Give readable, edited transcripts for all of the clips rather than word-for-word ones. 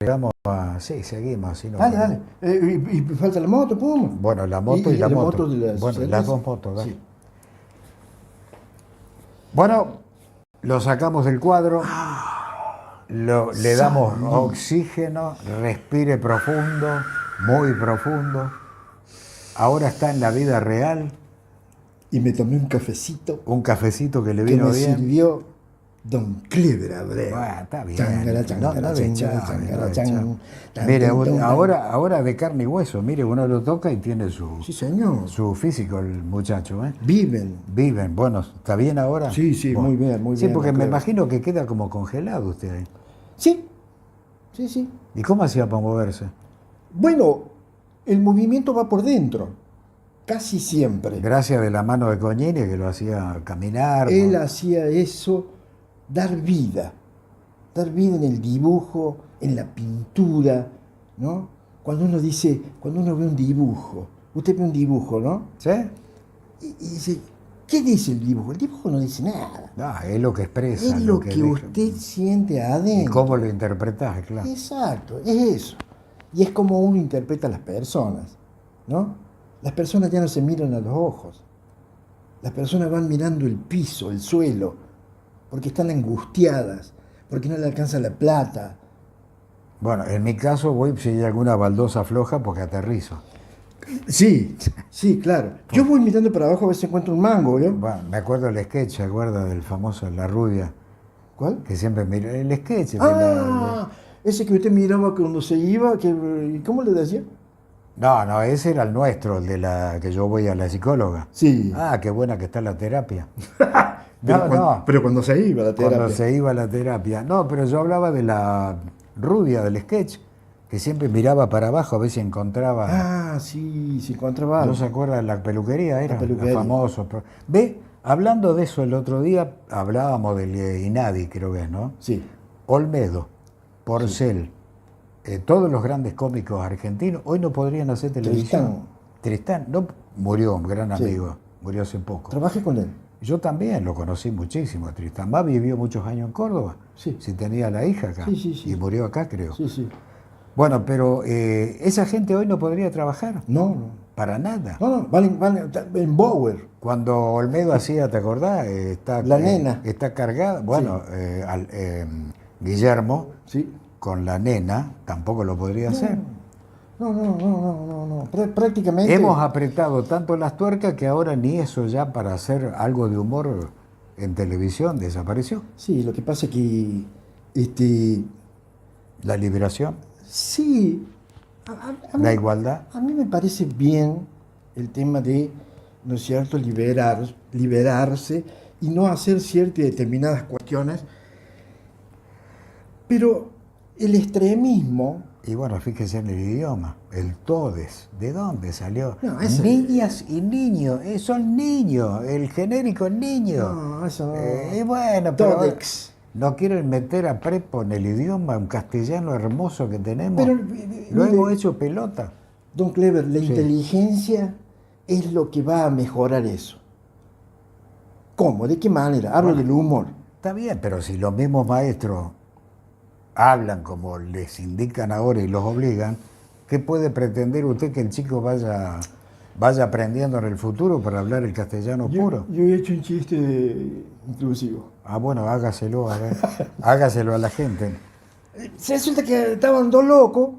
llegamos a... Sí, seguimos así. No, Dale, dale. Y falta la moto, pum. bueno, la moto y la moto. De la Bueno, cerveza. las dos motos, dale. Sí. Bueno, lo sacamos del cuadro, le damos Salí. oxígeno, respire profundo, muy profundo. Ahora está en la vida real, Y me tomé un cafecito un cafecito que le que vino me bien. sirvió Don Clever Abreu. Bueno, está bien. Changara, No, changara, no changara, deschave, no changara, deschave. tan, Mire, tan, tan, tan. ahora de carne y hueso, mire, uno lo toca y tiene Sí, señor. su físico el muchacho, ¿eh? Viven. Viven, bueno, ¿está bien ahora? Sí, sí, Bueno. muy bien, muy Sí, bien. porque don me Clever. imagino que queda como congelado usted ahí. Sí, sí, sí. ¿Y cómo hacía para moverse? Bueno, el movimiento va por dentro, casi siempre. Gracias de la mano de Coñini que lo hacía caminar. Él hacía eso, dar vida en el dibujo, en la pintura, ¿no? Cuando uno dice, cuando uno ve un dibujo, usted ve un dibujo, ¿no? ¿Sí? Y dice, ¿qué dice el dibujo? El dibujo no dice nada. No, es lo que expresa. Es lo que deja. usted siente Y adentro. cómo lo interpretás, claro. Exacto, es eso. Y es como uno interpreta a las personas, ¿no? Las personas ya no se miran a los ojos. Las personas van mirando el piso, el suelo, porque están angustiadas, porque no le alcanza la plata. Bueno, en mi caso voy si hay alguna baldosa floja porque aterrizo. Sí, sí, claro. Yo voy mirando para abajo a ver si encuentro un mango, ¿no? Bueno, me acuerdo el sketch, ¿se acuerda del famoso La Rubia? ¿Cuál? Que siempre mira el sketch de Ah, ese que usted miraba cuando se iba, que, ¿cómo le decía? No, no, ese era el nuestro, el de la que yo voy a la psicóloga. Sí. Ah, qué buena que está la terapia. Pero, No, pero cuando se iba a la terapia. cuando se iba a la terapia. No, pero yo hablaba de la rubia del sketch, que siempre miraba para abajo a ver si encontraba. Ah, sí, se encontraba ¿No algo. se acuerda de la peluquería? Era peluquería. la famosa. Ve, hablando de eso el otro día, hablábamos del Inadi, creo que es, ¿no? Sí. Olmedo, Porcel, todos los grandes cómicos argentinos, hoy no podrían hacer televisión. Tristán, no, murió, un gran Sí. amigo, murió hace poco. Trabajé con él. Yo también lo conocí muchísimo, Tristán. Más vivió muchos años en Córdoba. Sí. Si tenía la hija acá. Sí, sí, sí. Y murió acá, creo. Sí, sí. Bueno, pero esa gente hoy no podría trabajar. No, no. Para nada. No, no, van en Bower. Cuando Olmedo hacía, ¿te acordás? La nena. Está cargada. Bueno, Guillermo, Sí. con la nena, tampoco lo podría hacer. No. Prácticamente. Hemos apretado tanto las tuercas que ahora ni eso ya para hacer algo de humor en televisión desapareció. Sí, lo que pasa es que. La liberación, Sí. la igualdad. A mí me parece bien el tema de, ¿no es cierto?, liberarse y no hacer ciertas determinadas cuestiones. Pero el extremismo. Y bueno, fíjese en el idioma, el todes, ¿de dónde salió? No, ese- Niñas y niños, son niños, el genérico niño. No, eso no. Y bueno, pero Todex. no quieren meter a prepo en el idioma, un castellano hermoso que tenemos. Pero, lo mire, hemos hecho pelota. Don Clever, la Sí. inteligencia es lo que va a mejorar eso. ¿Cómo? ¿De qué manera? Hablo Bueno. del humor. Está bien, pero si los mismos maestros hablan como les indican ahora y los obligan, ¿qué puede pretender usted que el chico vaya aprendiendo en el futuro para hablar el castellano puro? Yo he hecho un chiste inclusivo. Ah, bueno, hágaselo, a ver, hágaselo a la gente. Se resulta que estaban dos locos,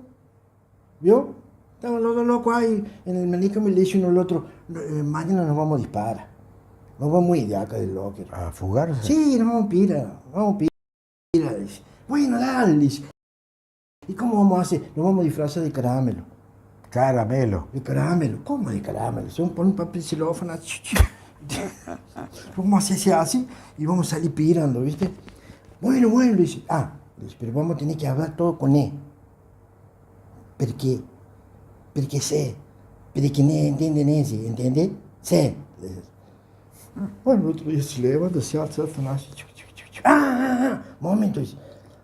¿vio? Estaban los dos locos ahí en el manicomio y le dice uno al otro, mañana nos vamos a disparar. Nos vamos a ir de acá del locker. ¿A fugarse? Sí, nos vamos a pirar, Dice. Bueno, dale, dice. ¿Y cómo vamos a hacer? Nos vamos a disfrazar de caramelo. Caramelo. De caramelo. ¿Cómo de caramelo? Se pone un papel celófano. Vamos a hacer así y vamos a salir pirando, ¿viste? Bueno, dice. Dice, pero vamos a tener que hablar todo con él. Porque sé. Porque no entienden ese, ¿entiendes? Sé. Bueno, el otro día se levanta, se alza, así. Momento, dice.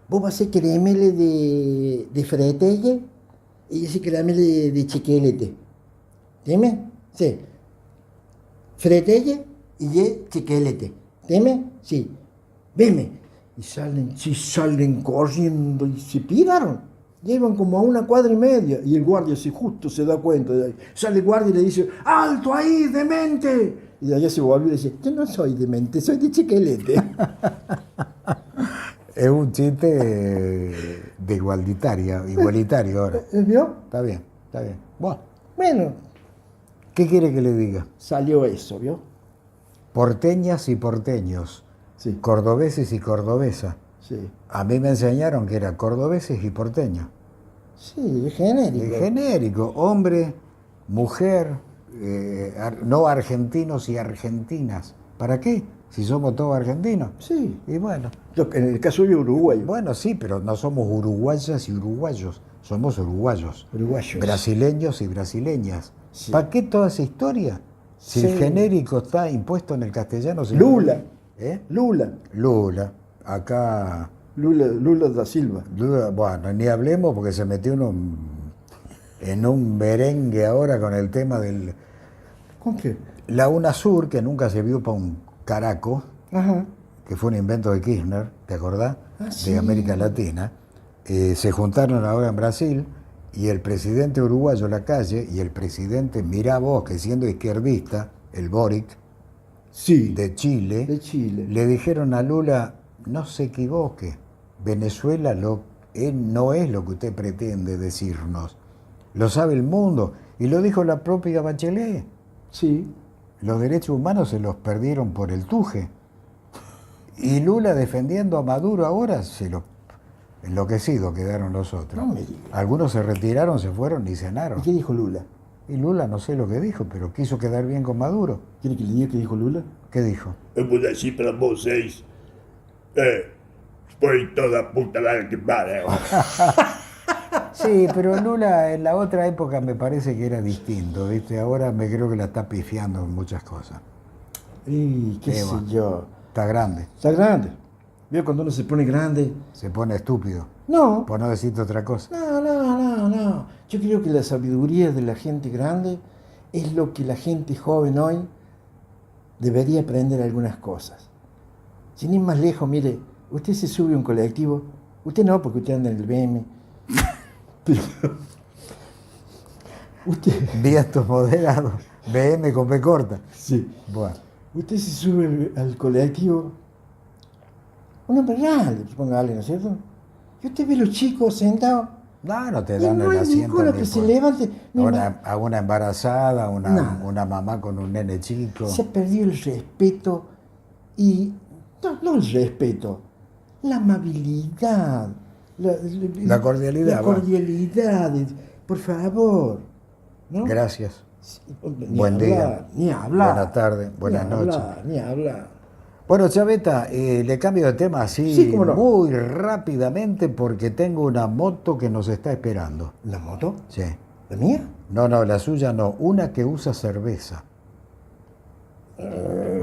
Vos vas a hacer caramelo de fretelle y ese caramelo de chiquelete. ¿Dime? Sí. Fretelle y chiquelete. ¿Dime? Sí. Veme. Y salen corriendo y se piraron. Ya iban como a 1,5 cuadras y el guardia justo se da cuenta. Sale el guardia y le dice, ¡alto ahí, demente! Y de allá se volvió y dice, yo no soy demente, soy de Chiquelete. Es un chiste de igualitario ahora. ¿Vio? Está bien, está bien. Bueno, Bueno, ¿qué quiere que le diga? salió eso, ¿vio? Porteñas y porteños, Sí, cordobeses y cordobesas. sí. A mí me enseñaron que era cordobeses y porteños. Sí, es genérico. Es genérico, hombre, mujer, no argentinos y argentinas. ¿Para qué? Si somos todos argentinos. Sí. Y bueno, En el caso de Uruguay. bueno, sí, pero no somos uruguayas y uruguayos, somos uruguayos. Uruguayos. Brasileños y brasileñas. Sí. ¿Para qué toda esa historia? Si Sí. el genérico está impuesto en el castellano. se Lula. ¿Eh? Lula. Lula. Acá. Lula da Silva. Lula, bueno, ni hablemos porque se metió uno en un merengue ahora con el tema del. ¿Con qué? La UNASUR, que nunca se vio para un caraco, Ajá. que fue un invento de Kirchner, ¿te acordás? Ah, sí. De América Latina. Se juntaron ahora en Brasil y el presidente uruguayo Lacalle y el presidente, mirá vos, que siendo izquierdista, el Boric, Sí. de Chile, De Chile. le dijeron a Lula, no se equivoque, Venezuela no es lo que usted pretende decirnos, lo sabe el mundo, y lo dijo la propia Bachelet. Sí. Los derechos humanos se los perdieron por el tuje. Y Lula defendiendo a Maduro ahora, enloquecidos quedaron los otros. No me digas. Algunos se retiraron, se fueron y ¿Y cenaron. qué dijo Lula? Y Lula no sé lo que dijo, pero quiso quedar bien con Maduro. ¿Quiere que le diga qué dijo Lula? ¿Qué dijo? Eu vou decir para vocês, foi toda puta la que pariu. Sí, pero Lula en la otra época me parece que era distinto, ¿viste? Ahora me creo que la está pifiando en muchas cosas. Y qué sé va. yo. Está grande, Está grande. ¿Vio cuando uno se pone grande? se pone estúpido, No. por no decirte otra cosa. No. Yo creo que la sabiduría de la gente grande es lo que la gente joven hoy debería aprender algunas cosas. Sin ir más lejos, mire, usted se sube a un colectivo, usted no, porque usted anda en el BM, pero usted, Vientos moderados, BM con B corta. sí, Bueno, usted se sube al colectivo, un hombre grande, póngale, ¿no es cierto? Y usted ve los chicos sentados, no te y dan no el hay asiento ninguno ni que se por- levante. ni a una embarazada, Nada. una mamá con un nene chico. Se ha perdido el respeto y no el respeto, la amabilidad, La cordialidad, la va. cordialidad, por favor, ¿no? Gracias. Ni Buen hablar, día. ni hablar, Buenas tardes, buenas ni noches. hablar, ni hablar. Bueno, Chaveta, le cambio de tema así Sí, cómo no. muy rápidamente porque tengo una moto que nos está esperando. ¿La moto? Sí. ¿La mía? No, la suya no, una que usa cerveza.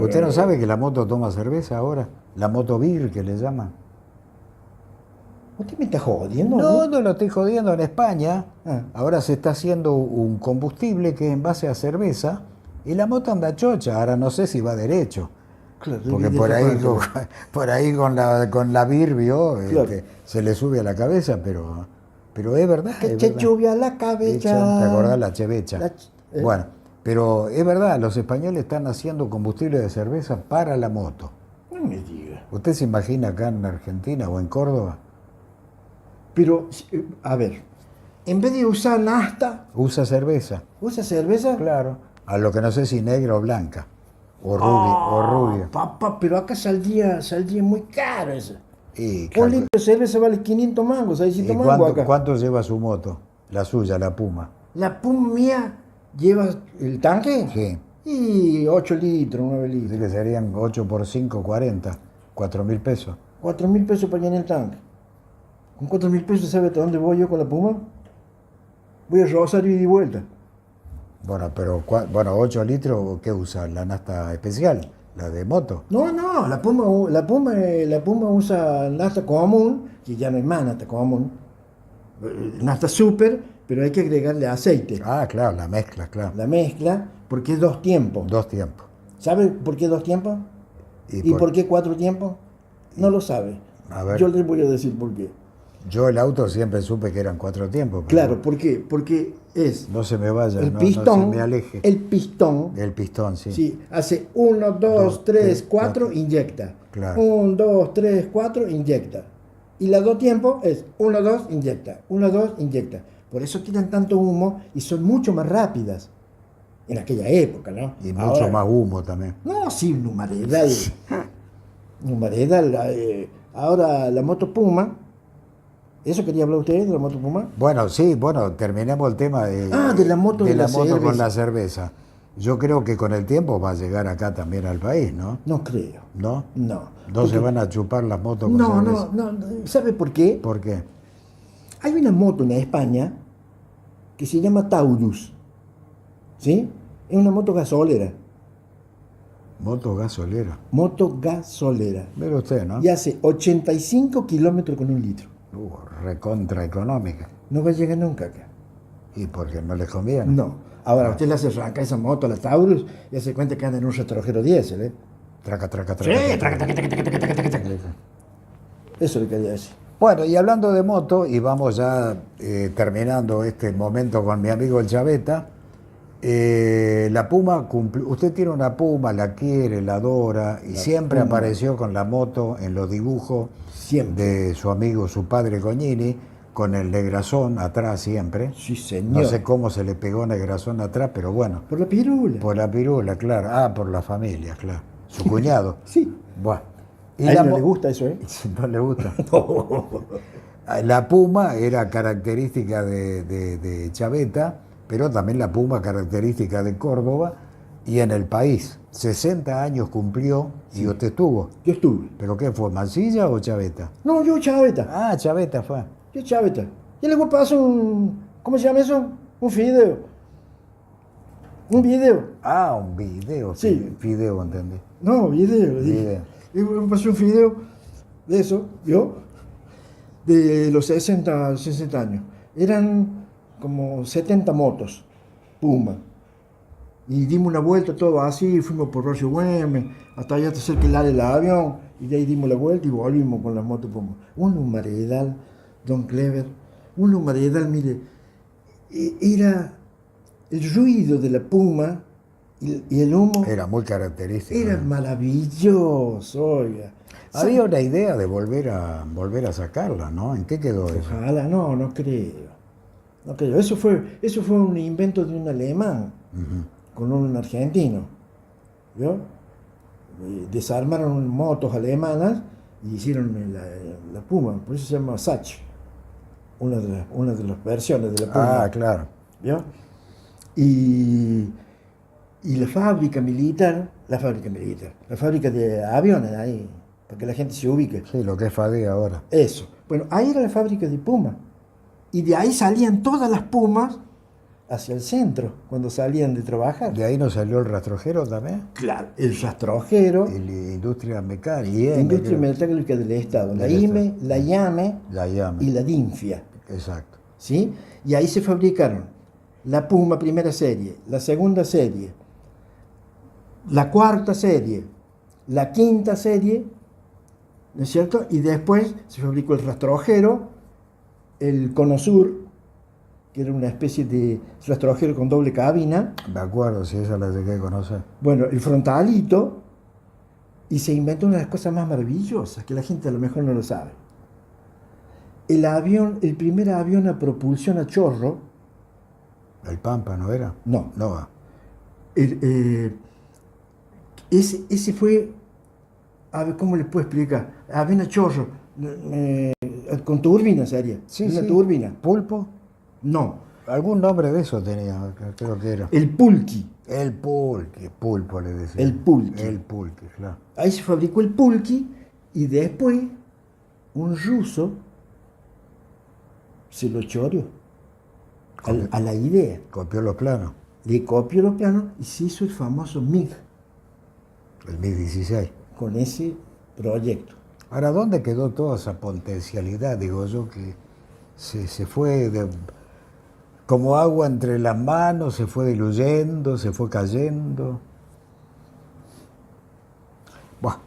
¿Usted no sabe que la moto toma cerveza ahora? La moto beer que le llaman. ¿Usted me está jodiendo? No lo estoy jodiendo. En España Ah. ahora se está haciendo un combustible que es en base a cerveza y la moto anda chocha. Ahora no sé si va derecho. Claro, Porque de por esa ahí, parte. por ahí con la beer, vio, Claro. se le sube a la cabeza, pero es verdad. Que es te verdad. lluvia la cabeza. ¿Te acordás la chevecha? La Bueno, pero es verdad, los españoles están haciendo combustible de cerveza para la moto. No me diga. ¿Usted se imagina acá en Argentina o en Córdoba? Pero, a ver, en vez de usar nafta, Usa cerveza, usa cerveza. claro. A lo que no sé si negra o blanca, o rubia. Papá, pero acá saldría muy caro eso. Y, Un calcu- litro de cerveza vale 500 mangos, 600 ¿Y mangos acá. cuánto lleva su moto? La suya, la Puma. La Puma mía lleva el tanque Sí. y 8 litros, 9 Así litros. que serían 8 por 5, 40, 4.000 pesos. 4.000 pesos para llenar el tanque. Con 4.000 pesos, ¿sabe hasta dónde voy yo con la Puma? Voy a Rosario y de vuelta. Bueno, pero 8 litros, ¿qué usa? ¿La nafta especial? ¿La de moto? No, la Puma usa nafta común, que ya no es más nafta común. Nafta super, pero hay que agregarle aceite. Ah, claro, la mezcla, claro. La mezcla, porque es 2 tiempos. 2 tiempos. ¿Sabe por qué 2 tiempos? ¿Y por qué 4 tiempos? No lo sabe. A ver. Yo les voy a decir por qué. Yo el auto siempre supe que eran 4 tiempos. Pero Claro, ¿por qué? Porque es no se me vaya, el no pistón, se me aleje. el pistón, El pistón, sí. sí, hace 1, 2, Dos, 3, tres, 4, cuatro. inyecta. Claro. 1, 2, 3, 4, inyecta. Y las dos tiempos es 1, 2, inyecta. 1, 2, inyecta. Por eso tiran tanto humo y son mucho más rápidas. En aquella época, ¿no? Y mucho Ahora, más humo también. no, sí, un humaredal. Un humaredal. Ahora la moto Puma. ¿Eso quería hablar usted de la moto Puma? Bueno, sí, bueno, terminemos el tema De la moto de de la la moto con cerveza. la cerveza. Yo creo que con el tiempo va a llegar acá también al país, ¿no? No creo. ¿No? No. No se Porque- van a chupar las motos con No, cerveza. no. ¿Sabe por qué? ¿Por qué? Hay una moto en España que se llama Taurus. ¿Sí? Es una moto gasolera. Moto gasolera. Moto gasolera. Mire usted, ¿no? Y hace 85 kilómetros con 1 litro. Recontra económica. No va a llegar nunca acá. ¿Y porque no les conviene? No. Ahora, usted le hace arrancar esa moto a la Taurus y se cuenta que anda en un retrojero diésel, ¿eh? Traca, traca, Sí, traca. Traca. Eso le quería decir. Bueno, y hablando de moto, y vamos ya terminando este momento con mi amigo el Chaveta, la Puma cumplió, usted tiene una Puma, la quiere, la adora, y siempre Puma. apareció con la moto en los dibujos Siempre. de su amigo, su padre Cognini, con el negrazón atrás siempre. Sí, señor. No sé cómo se le pegó negrazón atrás, pero bueno, Por la pirula. por la pirula, claro. Ah, por la familia, claro. Su cuñado. Sí. Bueno. A él no mo- le gusta eso, ¿eh? No le gusta. La Puma era característica de Chaveta, pero también la Puma característica de Córdoba y en el país. 60 años cumplió y usted estuvo. Yo estuve. ¿Pero qué fue, Mansilla o Chaveta? No, yo Chaveta. Ah, Chaveta fue. Yo Chaveta. Yo le voy a pasar un... ¿Cómo se llama eso? Un video. Un video. Ah, un video. Sí. Video, entendí. No, video. Video. Le voy a pasar un video de eso, ¿vio? De los 60 años. Eran como 70 motos, Puma. Y dimos una vuelta, todo así, fuimos por Roger Güemes, hasta allá cerca del avión, y de ahí dimos la vuelta y volvimos con las motos Puma. Un humaredal, Don Clever, un humaredal, mire, era el ruido de la Puma y el humo, Era muy característico. era maravilloso, oiga. Había una idea de volver a sacarla, ¿no? ¿En qué quedó eso? Ojalá, no creo. No creo. Eso fue un invento de un alemán con un argentino. ¿Vio? Desarmaron motos alemanas y hicieron la Puma. Por eso se llama Sach. Una de las versiones de la Puma. Ah, claro. ¿Vio? Y la fábrica militar, la fábrica de aviones ahí, para que la gente se ubique. Sí, lo que es Fadea ahora. Eso. Bueno, ahí era la fábrica de Puma. Y de ahí salían todas las Pumas hacia el centro, cuando salían de trabajar. De ahí nos salió el rastrojero también. Claro, el rastrojero, Y la industria mecánica. industria metálica del Estado, la Del IME, Estado. la IAME La llama. y la DINFIA. Exacto. ¿Sí? Y ahí se fabricaron la Puma primera serie, la segunda serie, la cuarta serie, la quinta serie, ¿no es cierto? Y después se fabricó el rastrojero, el Cono Sur, que era una especie de rastrojero con doble cabina, Me acuerdo, si esa la llegué a conocer. bueno, el frontalito, y se inventó una de las cosas más maravillosas, que la gente a lo mejor no lo sabe. El primer avión a propulsión a chorro, ¿El Pampa no era? no, No. ese fue, a ver, ¿cómo le puedo explicar? Avión a chorro, con turbina sería, una turbina. ¿Pulpo? No, Algún nombre de eso tenía, creo que era. el Pulqui. El pulque, pulpo le decía. El pulque. El pulque, claro. Ahí se fabricó el Pulqui y después un ruso se lo choreó a la idea. Copió los planos, Le copió los planos y se hizo el famoso MiG el MiG-16. con ese proyecto. Ahora, ¿dónde quedó toda esa potencialidad? Digo yo, que se fue como agua entre las manos, se fue diluyendo, se fue cayendo. Buah.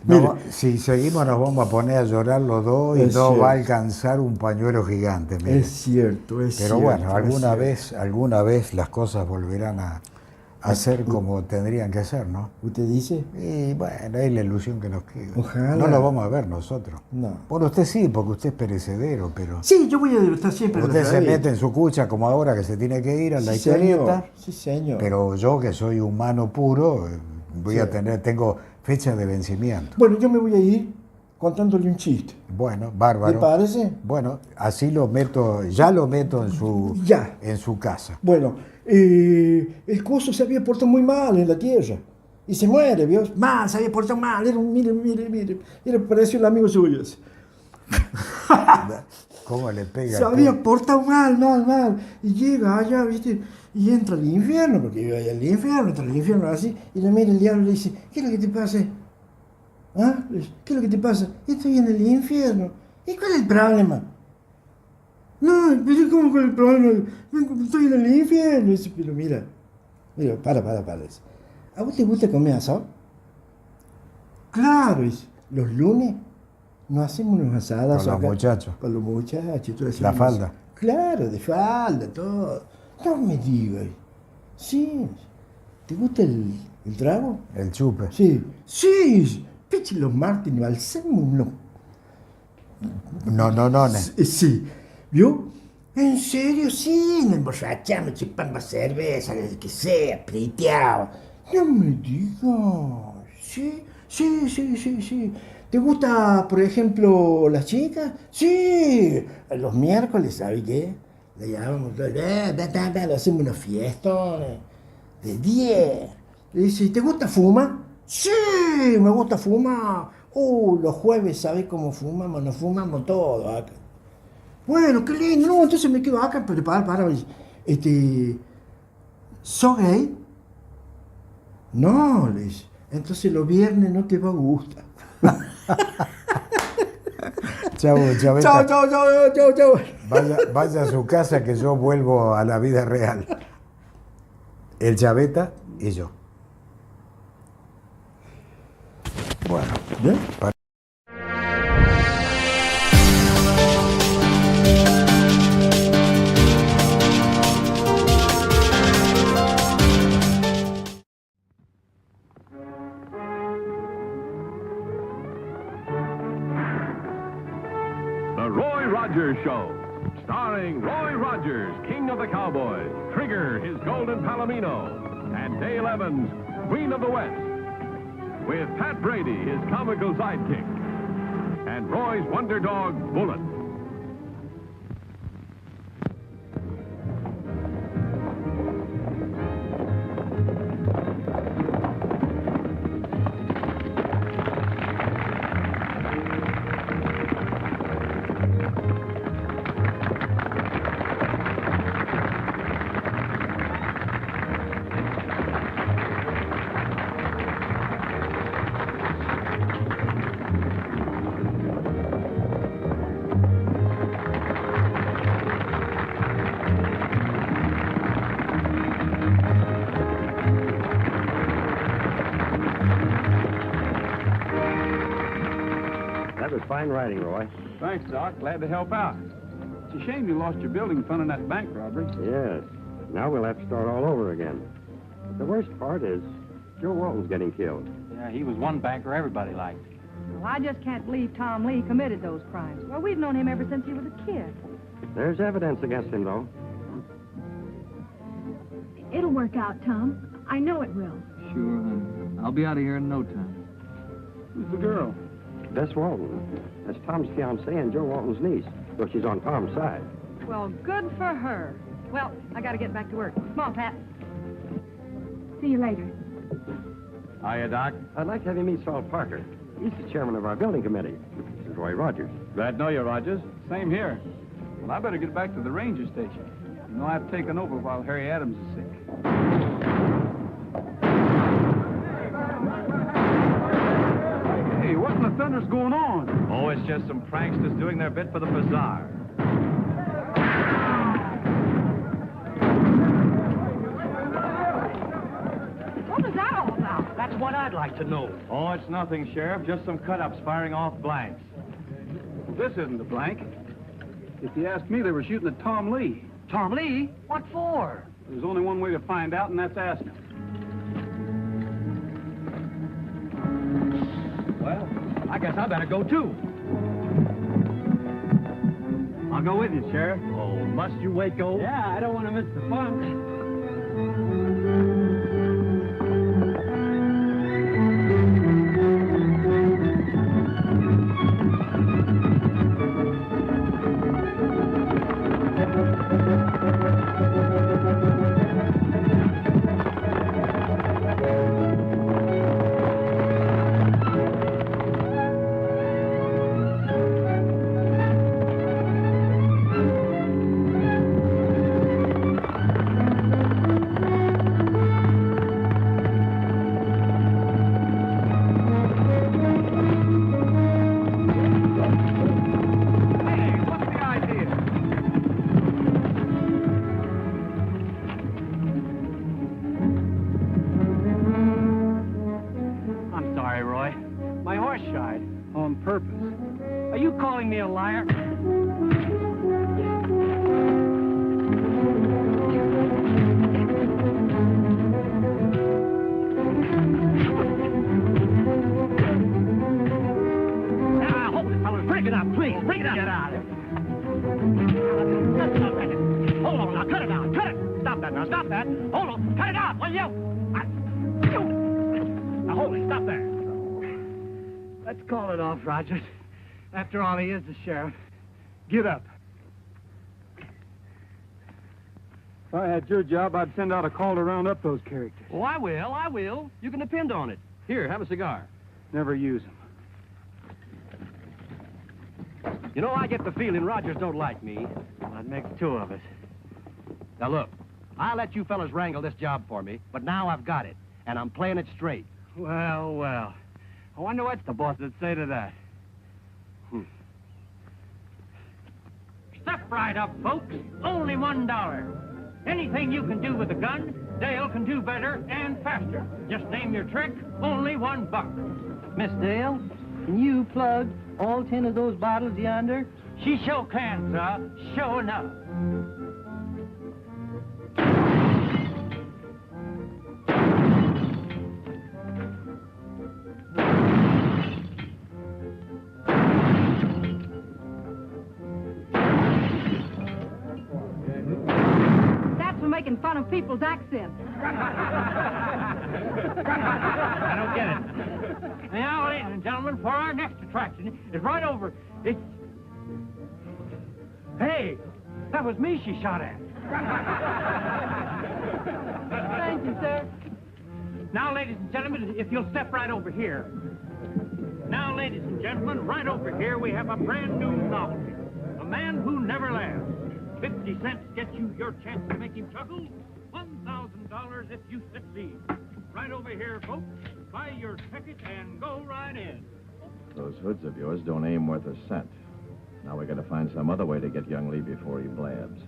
No, si seguimos nos vamos a poner a llorar los dos y Es no cierto. va a alcanzar un pañuelo gigante. Mire. Es cierto, es Pero cierto. bueno, es cierto. alguna vez las cosas volverán a ser como tendrían que ser, ¿no? ¿Usted dice? Y bueno, es la ilusión que nos queda. Ojalá. No lo vamos a ver nosotros. No. Bueno, usted sí, porque usted es perecedero, pero Sí, yo voy a estar siempre en la usted se radio. mete en su cucha como ahora que se tiene que ir a la Sí, historieta. señor. Sí, señor. Pero yo que soy humano puro, voy Sí. a tengo fecha de vencimiento. Bueno, yo me voy a ir contándole un chiste. Bueno, ¿Le bárbaro. parece? Bueno, así lo meto, ya lo meto Ya. en su casa. Bueno, el coso se había portado muy mal en la tierra. Y se muere, ¿vio? Mal, se había portado mal. Era un, mire. Pareció el amigo suyo ese. ¿Cómo le pega? Se había portado mal. Y llega allá, ¿viste? Y entra al infierno, porque iba allá al infierno, entra al infierno así. Y le mira el diablo y le dice, ¿qué es lo que te pasa? ¿Ah? ¿Qué es lo que te pasa? Estoy en el infierno. ¿Y cuál es el problema? No, pero ¿cómo cuál es el problema? Estoy en el infierno. Dice, pero mira, para. Dice, ¿a vos te gusta comer asado? Claro, dice, los lunes nos hacemos unos asados. Para los acá. muchachos. Para los muchachos. Tú La falda. Claro, de falda, todo. No me digas. Sí. ¿Te gusta el trago? El chupe. Sí. Peche los martes nos hacemos unos. No. Sí. ¿Vio? ¿En serio? Sí, nos emborrachamos, chupamos cerveza, lo que sea, priteado. No me digas. Sí. ¿Te gusta, por ejemplo, las chicas? Sí. Los miércoles, ¿sabe qué? Le llamamos, le hacemos unos fiestones de 10. Le dice, ¿te gusta fumar? Sí, me gusta fumar. Los jueves, ¿sabes cómo fumamos? Nos fumamos todo acá. Bueno, qué lindo. No, entonces me quedo acá, pero para. ¿Sos gay? No, le dice. Entonces los viernes no te va a gustar. Chau. Chao. Vaya a su casa que yo vuelvo a la vida real. El Chaveta y yo. Bueno, ¿Bien? The Roy Rogers Show, starring Roy Rogers, King of the Cowboys, Trigger, his golden palomino, and Dale Evans, Queen of the West, with Pat Brady, his comical sidekick, and Roy's wonder dog, Bullet. That was fine riding, Roy. Thanks, Doc. Glad to help out. It's a shame you lost your building funding that bank robbery. Yes. Now we'll have to start all over again. But the worst part is Joe Walton's getting killed. Yeah, he was one banker everybody liked. Well, I just can't believe Tom Lee committed those crimes. Well, we've known him ever since he was a kid. There's evidence against him, though. It'll work out, Tom. I know it will. Sure, honey. I'll be out of here in no time. Who's the girl? Bess Walton. That's Tom's fiancée and Joe Walton's niece. So she's on Tom's side. Well, good for her. Well, I gotta get back to work. Come on, Pat. See you later. Hiya, Doc. I'd like to have you meet Saul Parker. He's the chairman of our building committee. This is Roy Rogers. Glad to know you, Rogers. Same here. Well, I better get back to the ranger station. You know, I've taken over while Harry Adams is sick. Hey, what in the thunder's going on? Oh, it's just some pranksters doing their bit for the bazaar. What was that all about? That That's what I'd like to know. Oh, it's nothing, Sheriff. Just some cut-ups firing off blanks. This isn't a blank. If you ask me, they were shooting at Tom Lee. Tom Lee? What for? There's only one way to find out, and that's asking. Well, I guess I better go, too. I'll go with you, Sheriff. Oh, must you Waco? Yeah, I don't want to miss the fun. On purpose. Are you calling me a liar? Now, hold it, fellas. Break it up, please. Break it up. Get out of here. Hold on, now. Cut it out. Cut it. Stop that now. Stop that. Hold on. Cut it out, will you? Now, hold it. Stop there. Let's call it off, Rogers. After all, he is the sheriff. Get up. If I had your job, I'd send out a call to round up those characters. Oh, I will. I will. You can depend on it. Here, have a cigar. Never use them. You know, I get the feeling Rogers don't like me. Well, that makes two of us. Now, look, I'll let you fellas wrangle this job for me, but now I've got it, and I'm playing it straight. Well, well. I wonder what the boss would say to that. Step right up, folks. Only $1. Anything you can do with a gun, Dale can do better and faster. Just name your trick, only $1. Miss Dale, can you plug all 10 of those bottles yonder? She sure can, sir. Sure enough. Making fun of people's accents. I don't get it. Now, ladies and gentlemen, for our next attraction is right over. It's... Hey, that was me she shot at. Thank you, sir. Now, ladies and gentlemen, if you'll step right over here. Now, ladies and gentlemen, right over here we have a brand new novelty. A man who never laughs. 50 cents gets you your chance to make him chuckle. $1,000 if you succeed. Right over here, folks. Buy your ticket and go right in. Those hoods of yours don't aim worth a cent. Now we gotta find some other way to get young Lee before he blabs.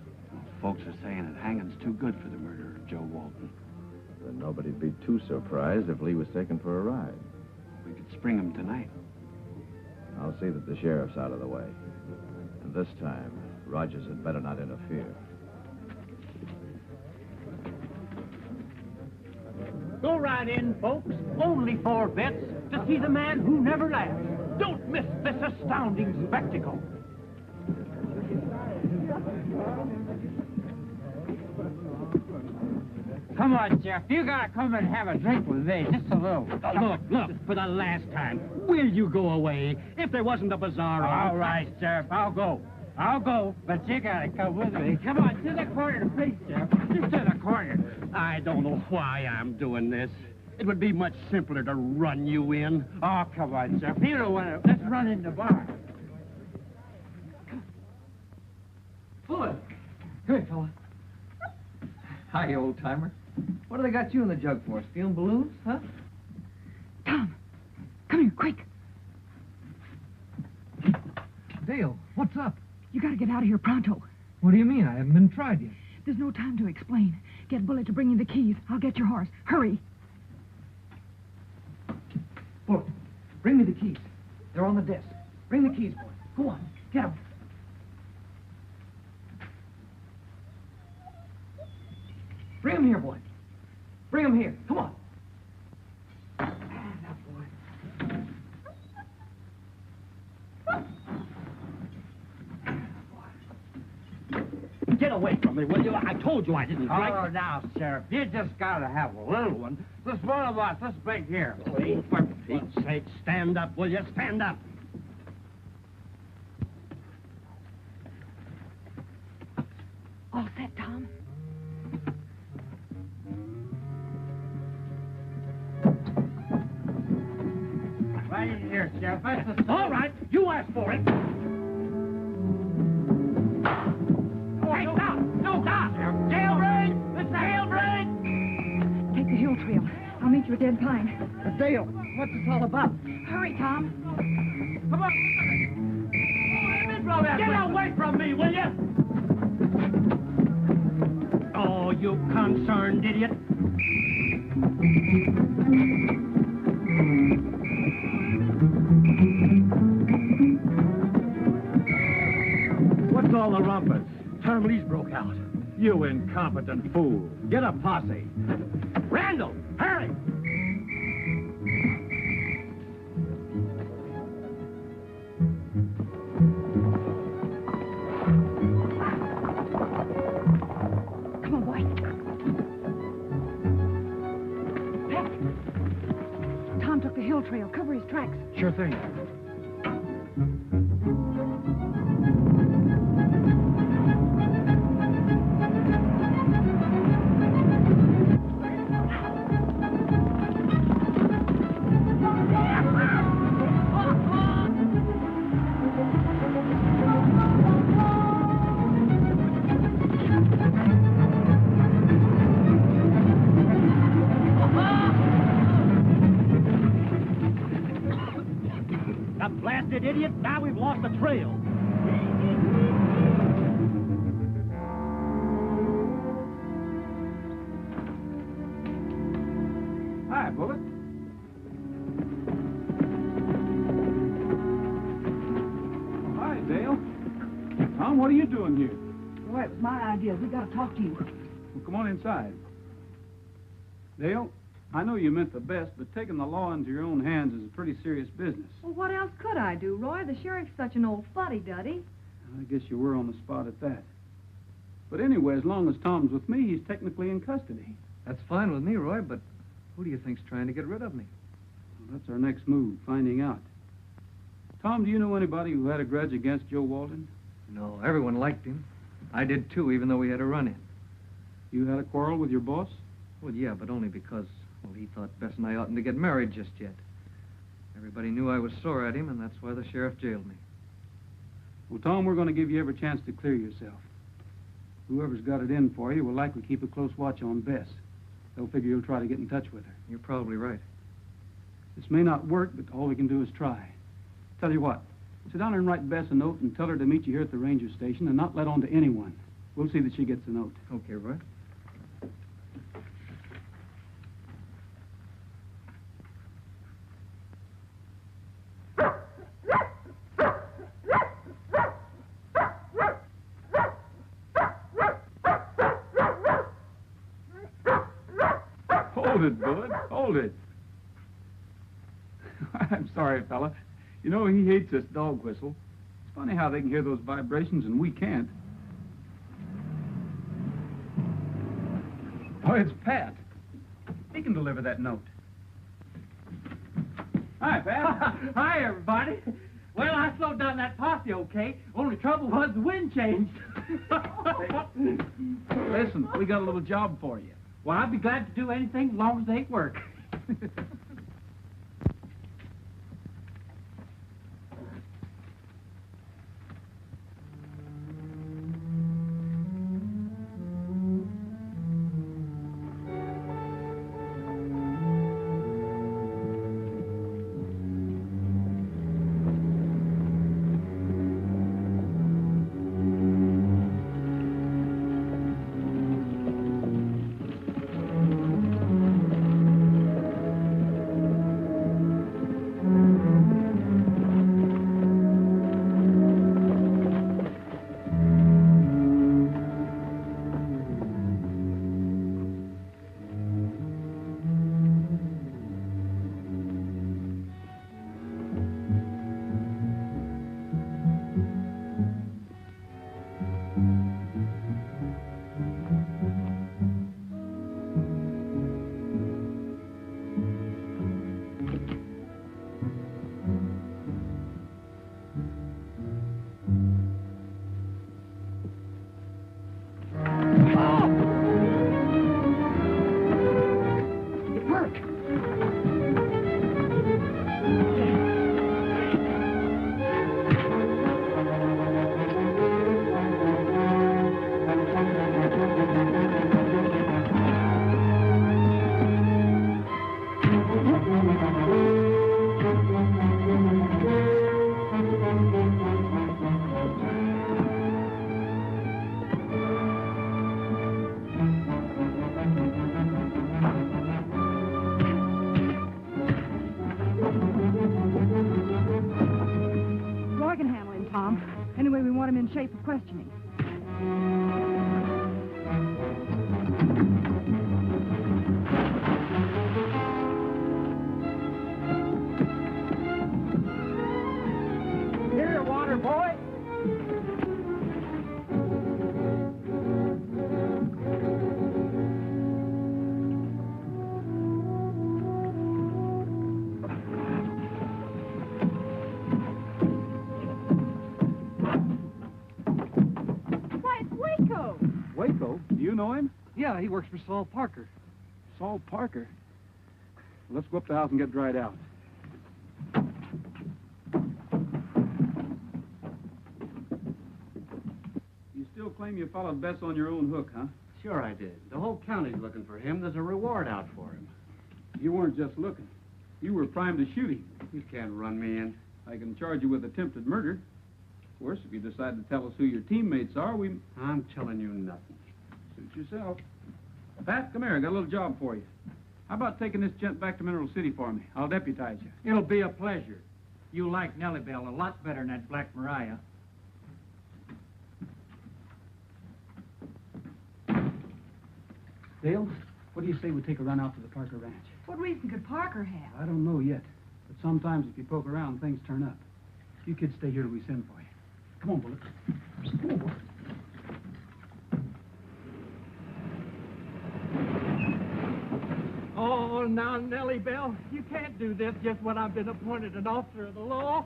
Folks are saying that hanging's too good for the murder of Joe Walton. Then nobody'd be too surprised if Lee was taken for a ride. We could spring him tonight. I'll see that the sheriff's out of the way. And this time, Rogers had better not interfere. Go right in, folks. Only 4 bets to see the man who never laughs. Don't miss this astounding spectacle. Come on, Jeff. You gotta come and have a drink with me. Just a little. Look, for the last time, will you go away? If there wasn't a bazaar on... All right, Sheriff, I'll go. I'll go, but you gotta come with me. Come on, to the corner, please, Sheriff. Just to the corner. I don't know why I'm doing this. It would be much simpler to run you in. Oh, come on, Sheriff. You don't want to... Let's run in the bar. Bullet. Come here, fella. Hi, old-timer. What do they got you in the jug for? Stealing balloons, huh? Tom, come here, quick. Dale, what's up? You gotta get out of here pronto. What do you mean? I haven't been tried yet. There's no time to explain. Get Bullet to bring you the keys. I'll get your horse. Hurry. Look, bring me the keys. They're on the desk. Bring the keys, boy. Go on, get them. Bring them here, boy. Bring them here. Come on. Get away from me, will you? I told you I didn't drink. Oh, now, Sheriff, you just gotta have a little one. This one of us, this big here. For Pete's sake, stand up, will you? Stand up. All set, Tom. Right in here, Sheriff. That's the... All right, you asked for it. Hey, stop! No, stop! Jailbreak! It's a jailbreak! Take the hill trail. I'll meet you at Dead Pine. But Dale, what's this all about? Hurry, Tom. Come on. Get away from me, will you? Oh, you concerned idiot. What's all the rumpus? Tom Lee's broke out. You incompetent fool. Get a posse. Randall, hurry! Come on, boy. Pep. Tom took the hill trail. Cover his tracks. Sure thing. That blasted idiot, now we've lost the trail. Hi, Bullet. Oh, hi, Dale. Tom, what are you doing here? Boy, it was my idea. We gotta talk to you. Well, come on inside. Dale, I know you meant the best, but taking the law into your own hands is a pretty serious business. Well, what else could I do, Roy? The sheriff's such an old fuddy-duddy. I guess you were on the spot at that. But anyway, as long as Tom's with me, he's technically in custody. That's fine with me, Roy, but who do you think's trying to get rid of me? Well, that's our next move, finding out. Tom, do you know anybody who had a grudge against Joe Walton? No, everyone liked him. I did too, even though we had a run-in. You had a quarrel with your boss? Well, yeah, but only because, well, he thought Bess and I oughtn't to get married just yet. Everybody knew I was sore at him, and that's why the sheriff jailed me. Well, Tom, we're going to give you every chance to clear yourself. Whoever's got it in for you will likely keep a close watch on Bess. They'll figure you'll try to get in touch with her. You're probably right. This may not work, but all we can do is try. Tell you what, sit down and write Bess a note and tell her to meet you here at the ranger station and not let on to anyone. We'll see that she gets the note. Okay, Roy. Hold it, Bud. Hold it. I'm sorry, fella. You know, he hates this dog whistle. It's funny how they can hear those vibrations and we can't. Oh, it's Pat. He can deliver that note. Hi, Pat. Hi, everybody. Well, I slowed down that posse, okay? Only trouble was the wind changed. Listen, we got a little job for you. Well, I'd be glad to do anything as long as they ain't work. work. Roy can handle him, Tom. Anyway, we want him in shape for questioning. Here, water boy. Why, it's Waco! Waco? Do you know him? Yeah, he works for Saul Parker. Saul Parker. Well, let's go up the house and get dried out. You still claim you followed Bess on your own hook, huh? Sure I did. The whole county's looking for him. There's a reward out for him. You weren't just looking. You were primed to shoot him. You can't run me in. I can charge you with attempted murder. Of course, if you decide to tell us who your teammates are, we... I'm telling you nothing. Suit yourself. Pat, come here. I got a little job for you. How about taking this gent back to Mineral City for me? I'll deputize you. It'll be a pleasure. You like Nellie Bell a lot better than that Black Mariah. Dale, what do you say we take a run out to the Parker Ranch? What reason could Parker have? I don't know yet, but sometimes if you poke around, things turn up. You kids stay here till we send for you. Come on, Bullet. Come on, Bullet. Oh, now, Nellie Bell, you can't do this just when I've been appointed an officer of the law.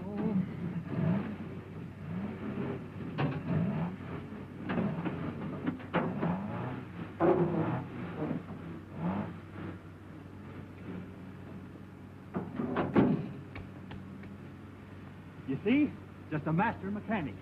Oh. You see? Just a master mechanic.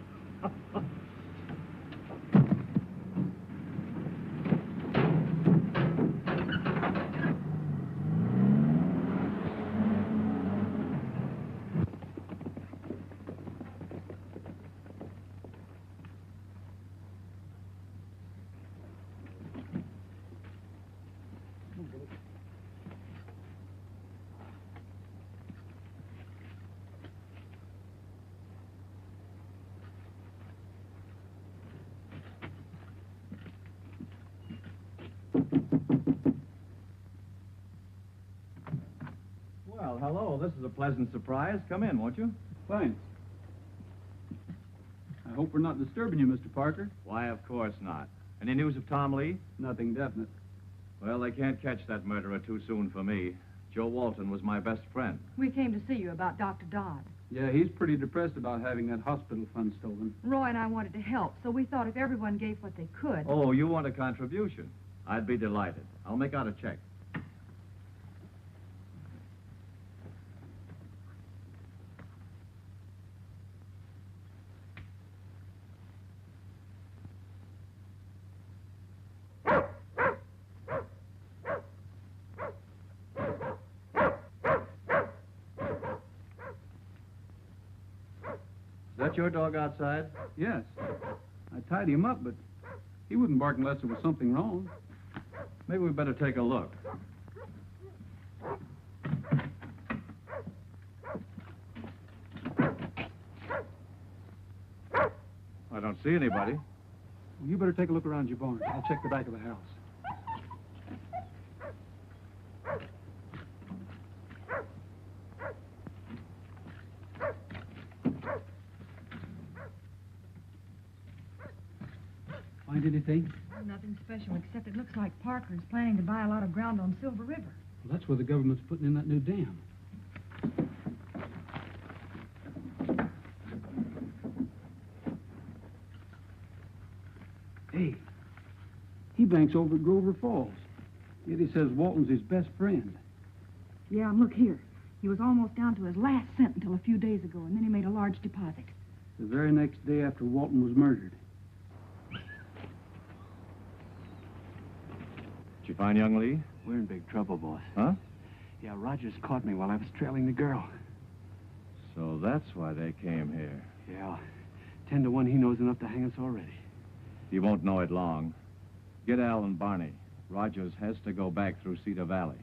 Well, hello. This is a pleasant surprise. Come in, won't you? Thanks. I hope we're not disturbing you, Mr. Parker. Why, of course not. Any news of Tom Lee? Nothing definite. Well, they can't catch that murderer too soon for me. Joe Walton was my best friend. We came to see you about Dr. Dodd. Yeah, he's pretty depressed about having that hospital fund stolen. Roy and I wanted to help, so we thought if everyone gave what they could... Oh, you want a contribution? I'd be delighted. I'll make out a check. Is that your dog outside? Yes. I tied him up, but he wouldn't bark unless there was something wrong. Maybe we better take a look. I don't see anybody. Well, you better take a look around your barn. I'll check the back of the house. Find anything? Nothing special, except it looks like Parker is planning to buy a lot of ground on Silver River. Well, that's where the government's putting in that new dam. Hey, he banks over at Grover Falls. Yet he says Walton's his best friend. Yeah, and look here. He was almost down to his last cent until a few days ago, and then he made a large deposit. The very next day after Walton was murdered. Did you find young Lee? We're in big trouble, boss. Huh? Yeah, Rogers caught me while I was trailing the girl. So that's why they came here. Yeah, 10 to 1 he knows enough to hang us already. He won't know it long. Get Al and Barney. Rogers has to go back through Cedar Valley.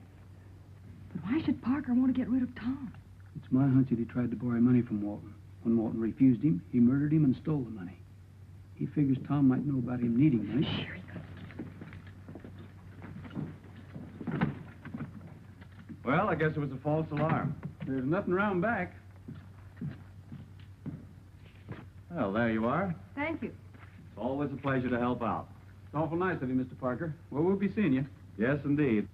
But why should Parker want to get rid of Tom? It's my hunch that he tried to borrow money from Walton. When Walton refused him, he murdered him and stole the money. He figures Tom might know about him needing money. Here he goes. Well, I guess it was a false alarm. There's nothing around back. Well, there you are. Thank you. It's always a pleasure to help out. It's awful nice of you, Mr. Parker. Well, we'll be seeing you. Yes, indeed.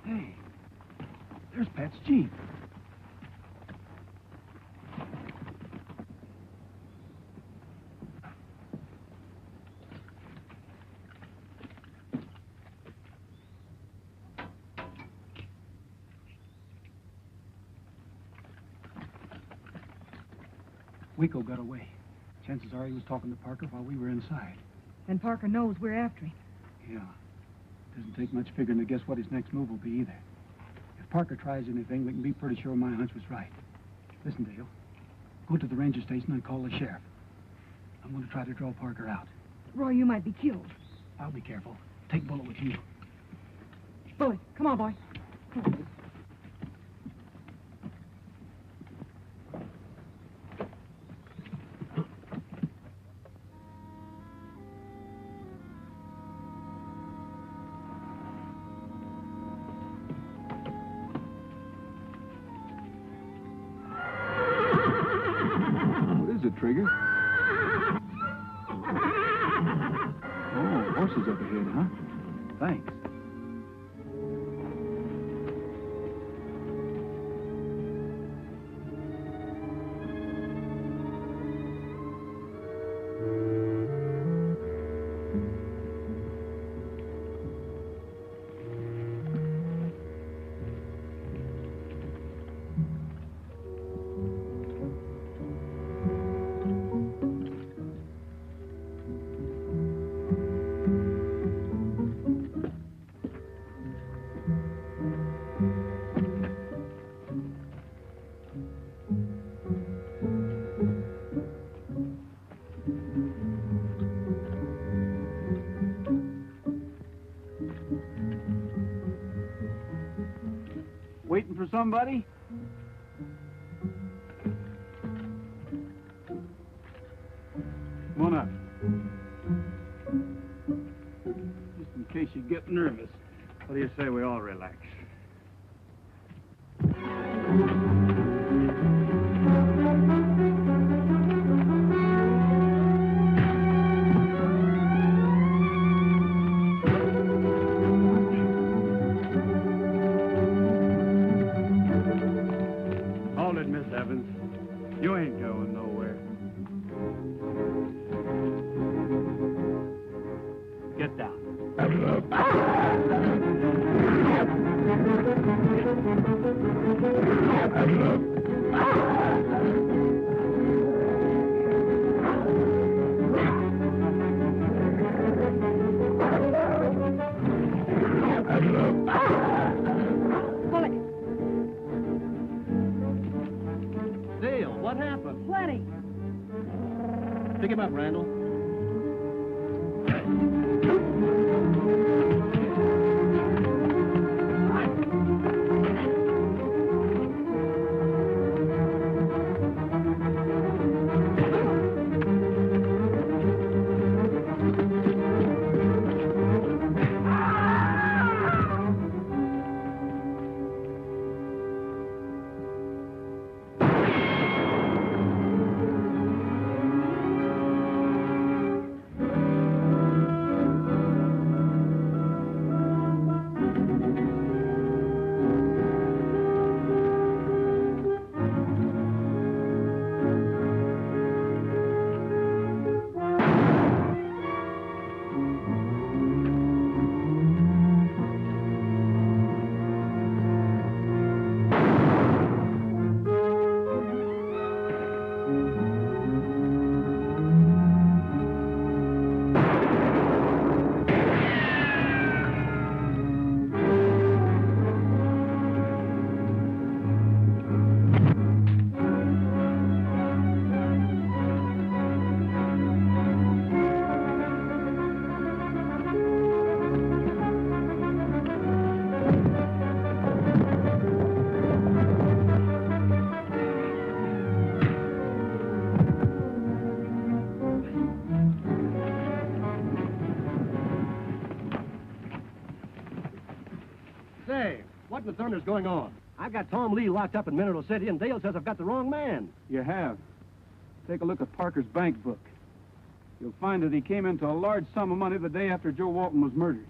Hey, there's Pat's Jeep. Waco got away. Chances are he was talking to Parker while we were inside. And Parker knows we're after him. Yeah. Doesn't take much figuring to guess what his next move will be either. If Parker tries anything, we can be pretty sure my hunch was right. Listen, Dale. Go to the ranger station and call the sheriff. I'm going to try to draw Parker out. Roy, you might be killed. I'll be careful. Take Bullet with you. Bullet, come on, boy. Come on. Trigger? Oh, horses up ahead, huh? Thanks. Waiting for somebody? Come on up. Just in case you get nervous. What do you say we all relax? Hold it, Miss Evans. You ain't going nowhere. Get down. Dale, what happened? Plenty. Pick him up, Randall. thunder's going on? I've got Tom Lee locked up in Mineral City, and Dale says I've got the wrong man. You have. Take a look at Parker's bank book. You'll find that he came into a large sum of money the day after Joe Walton was murdered.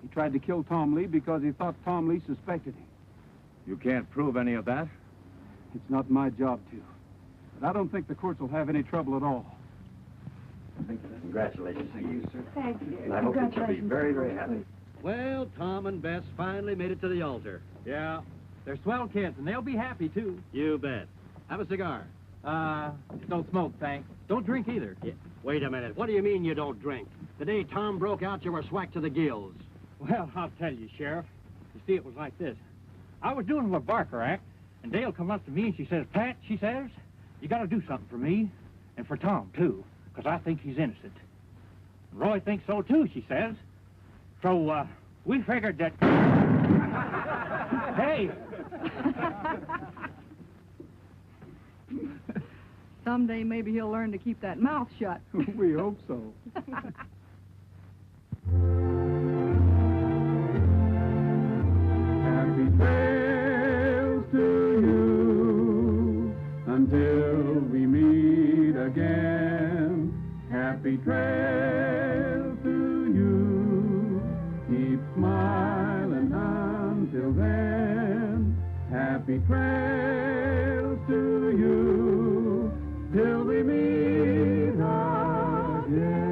He tried to kill Tom Lee because he thought Tom Lee suspected him. You can't prove any of that? It's not my job to. But I don't think the courts will have any trouble at all. Congratulations to you, sir. Thank you. And I hope that you'll be very, very happy. Well, Tom and Bess finally made it to the altar. Yeah. They're swell kids, and they'll be happy, too. You bet. Have a cigar. Don't smoke, thanks. Don't drink either. Yeah. Wait a minute. What do you mean you don't drink? The day Tom broke out, you were swacked to the gills. Well, I'll tell you, Sheriff. You see, it was like this. I was doing a Barker act, and Dale come up to me and she says, Pat, she says, you got to do something for me, and for Tom, too, because I think he's innocent. And Roy thinks so, too, she says. So, we figured that... Hey! Someday maybe he'll learn to keep that mouth shut. We hope so. Happy trails to you until we meet again. Happy trails to you. Keep smiling until then. Happy trails to you till we meet again.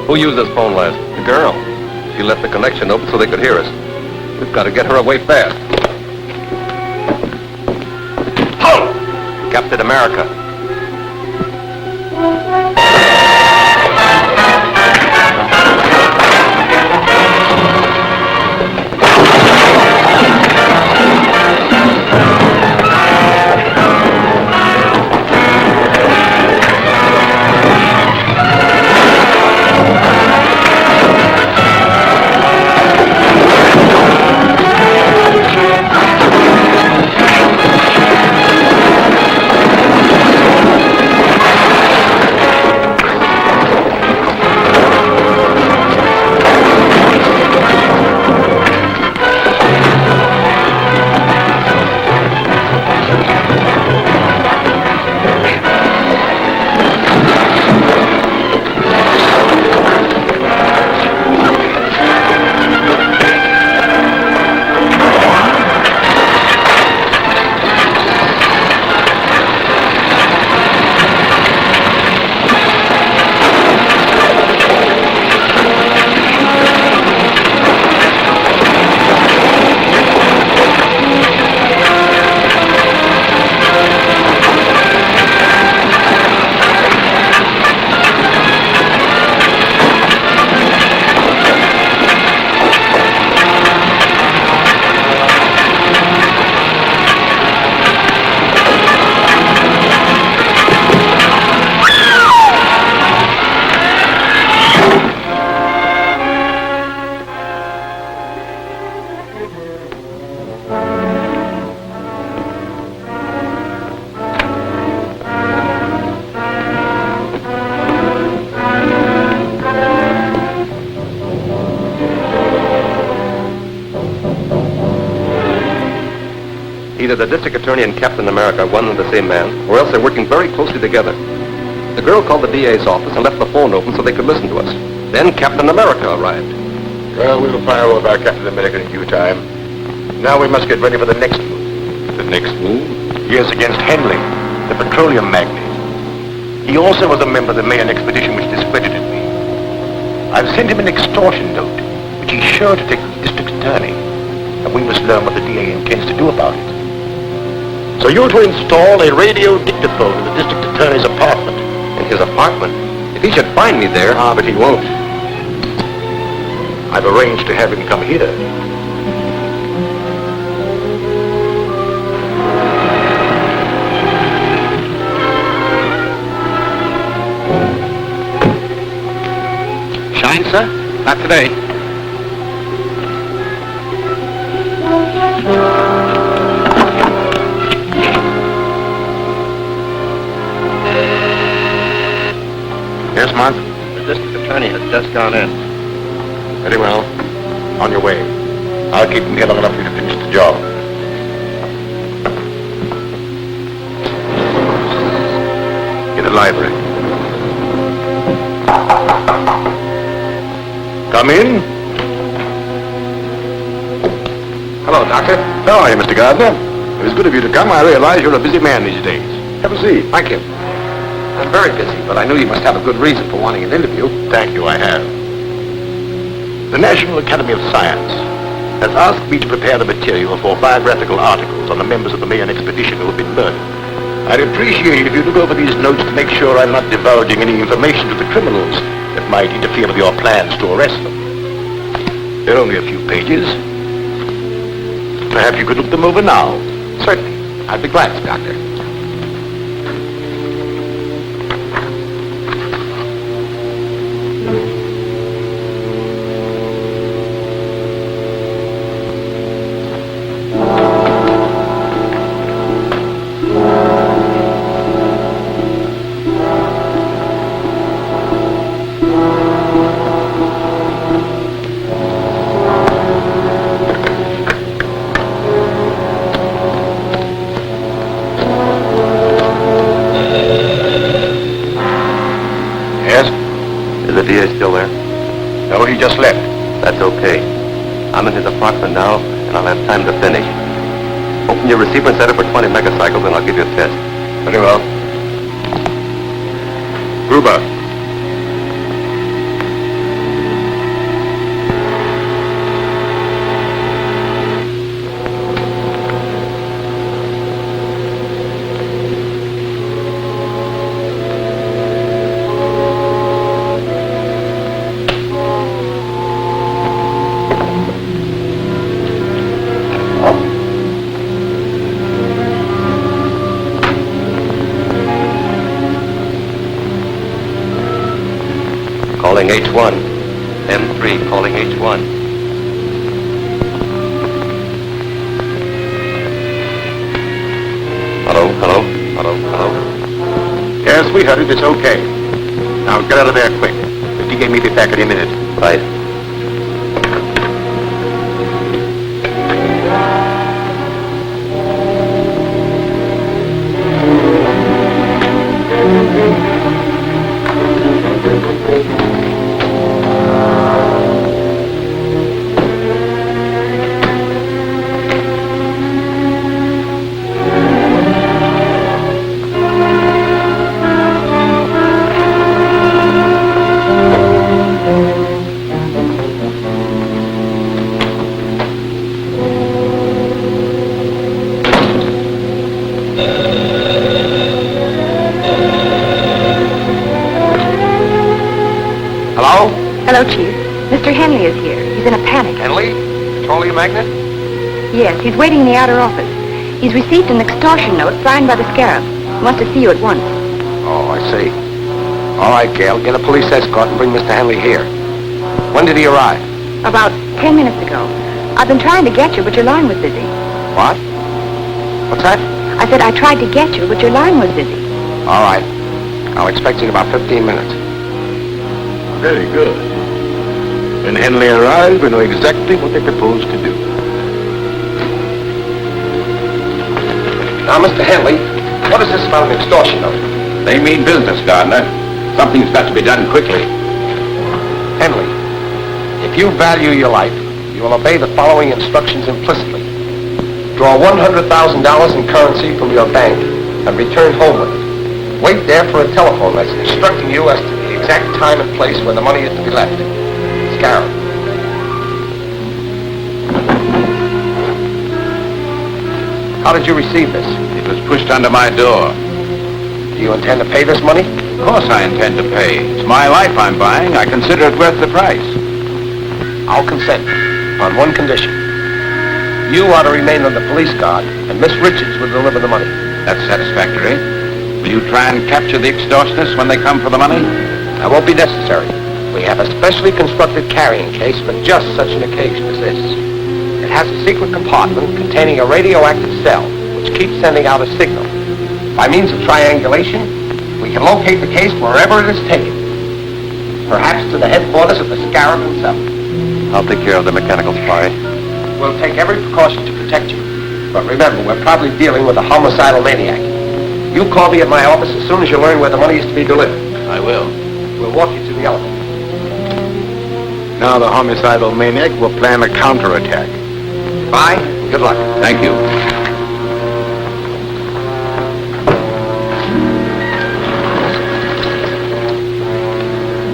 Who used this phone last? The girl. She left the connection open so they could hear us. We've got to get her away fast. Captain America. Either the district attorney and Captain America are one and the same man, or else they're working very closely together. The girl called the DA's office and left the phone open so they could listen to us. Then Captain America arrived. Well, we'll fire over our Captain America in due time. Now we must get ready for the next move. The next move? Yes, against Henley, the petroleum magnate. He also was a member of the Mayan expedition which discredited me. I've sent him an extortion note, which he's sure to take to the district attorney. And we must learn what the DA intends to do about it. So you're to install a radio dictaphone in the district attorney's apartment. In his apartment? If he should find me there... Ah, but he won't. I've arranged to have him come here. Shine, sir? Not today. Yes, Mark? The district attorney has just gone in. Very well. On your way. I'll keep him here long enough for you to finish the job. In the library. Come in. Hello, Doctor. How are you, Mr. Gardner? It was good of you to come. I realize you're a busy man these days. Have a seat. Thank you. I'm very busy, but I knew you must have a good reason for wanting an interview. Thank you, I have. The National Academy of Science has asked me to prepare the material for biographical articles on the members of the Mayan expedition who have been murdered. I'd appreciate if you look over these notes to make sure I'm not divulging any information to the criminals that might interfere with your plans to arrest them. They're only a few pages. Perhaps you could look them over now. Certainly. I'd be glad to, Doctor. Still there? No, he just left. That's okay. I'm in his apartment now, and I'll have time to finish. Open your receiver and set it for 20 megacycles, and I'll give you a test. Very well. Gruber. Calling H1. M3 calling H1. Hello, hello, hello, hello. Yes, sweetheart, it's okay. Now get out of there quick. The DA may be back any minute. Right. Hello, Chief. Mr. Henley is here. He's in a panic. Henley? Petroleum magnate? Yes, he's waiting in the outer office. He's received an extortion note signed by the Scarab. He wants to see you at once. Oh, I see. All right, Gail, get a police escort and bring Mr. Henley here. When did he arrive? About 10 minutes ago. I've been trying to get you, but your line was busy. What? What's that? I said I tried to get you, but your line was busy. All right. I'll expect you in about 15 minutes. Very good. When Henley arrives, we know exactly what they propose to do. Now, Mr. Henley, what is this about an extortion note? They mean business, Gardner. Something's got to be done quickly. Henley, if you value your life, you will obey the following instructions implicitly. Draw $100,000 in currency from your bank and return home with it. Wait there for a telephone message instructing you as to the exact time and place where the money is to be left. Scarab. How did you receive this? It was pushed under my door. Do you intend to pay this money? Of course I intend to pay. It's my life I'm buying. I consider it worth the price. I'll consent on one condition. You are to remain on the police guard, and Miss Richards will deliver the money. That's satisfactory. Will you try and capture the extortionists when they come for the money? That won't be necessary. We have a specially constructed carrying case for just such an occasion as this. It has a secret compartment containing a radioactive cell, which keeps sending out a signal. By means of triangulation, we can locate the case wherever it is taken. Perhaps to the headquarters of the Scarab himself. I'll take care of the mechanical spy. We'll take every precaution to protect you. But remember, we're probably dealing with a homicidal maniac. You call me at my office as soon as you learn where the money is to be delivered. I will. We'll walk you to the elevator. Now the homicidal maniac will plan a counterattack. Bye. Good luck. Thank you.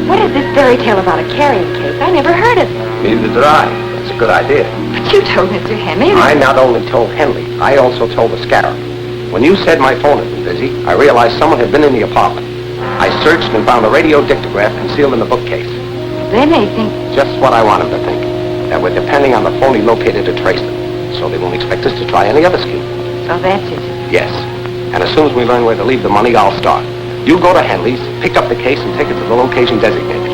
What is this fairy tale about a carrying case? I never heard of it. Neither did I. It's a good idea. But you told Mr. Henley. I not only told Henley, I also told the Scarab. When you said my phone had been busy, I realized someone had been in the apartment. I searched and found a radio dictograph concealed in the bookcase. They may think... Just what I want them to think. That we're depending on the phone he located to trace them. So they won't expect us to try any other scheme. So that's it. Yes. And as soon as we learn where to leave the money, I'll start. You go to Henley's, pick up the case, and take it to the location designated.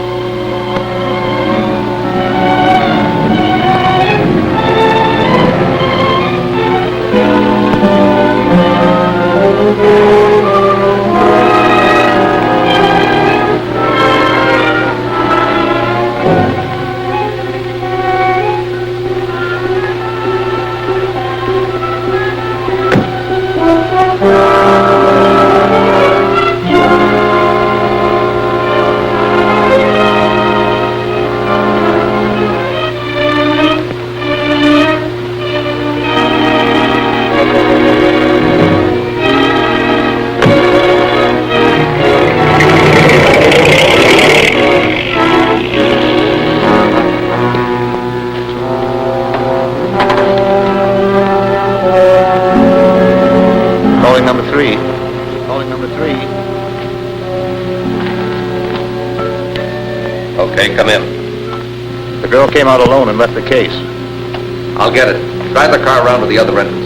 Okay, come in. The girl came out alone and left the case. I'll get it. Drive the car around to the other entrance.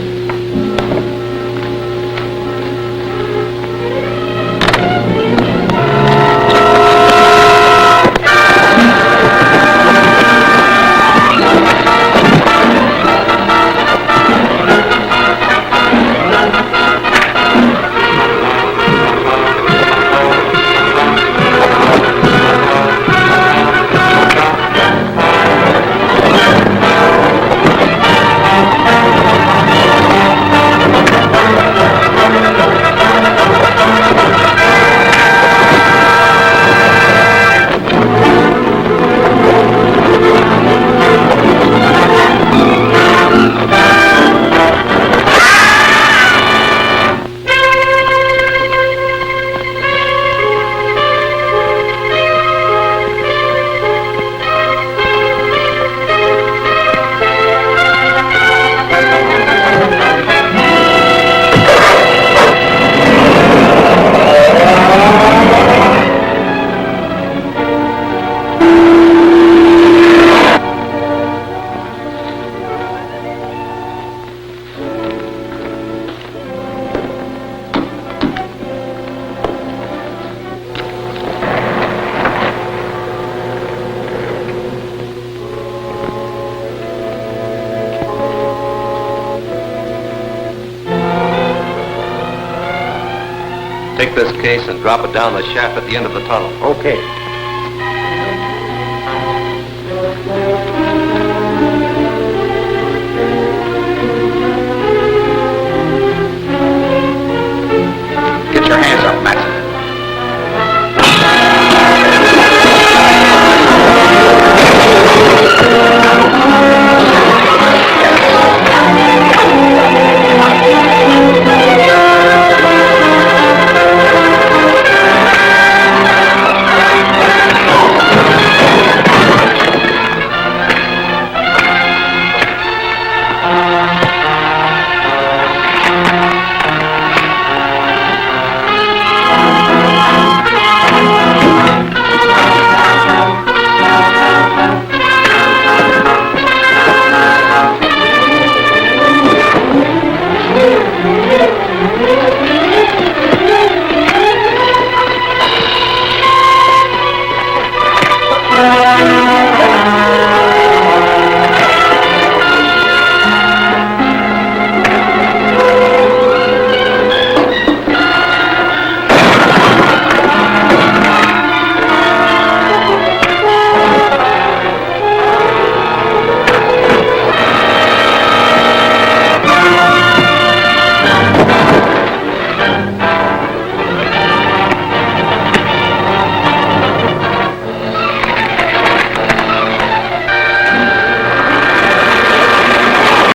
Take this case and drop it down the shaft at the end of the tunnel. Okay.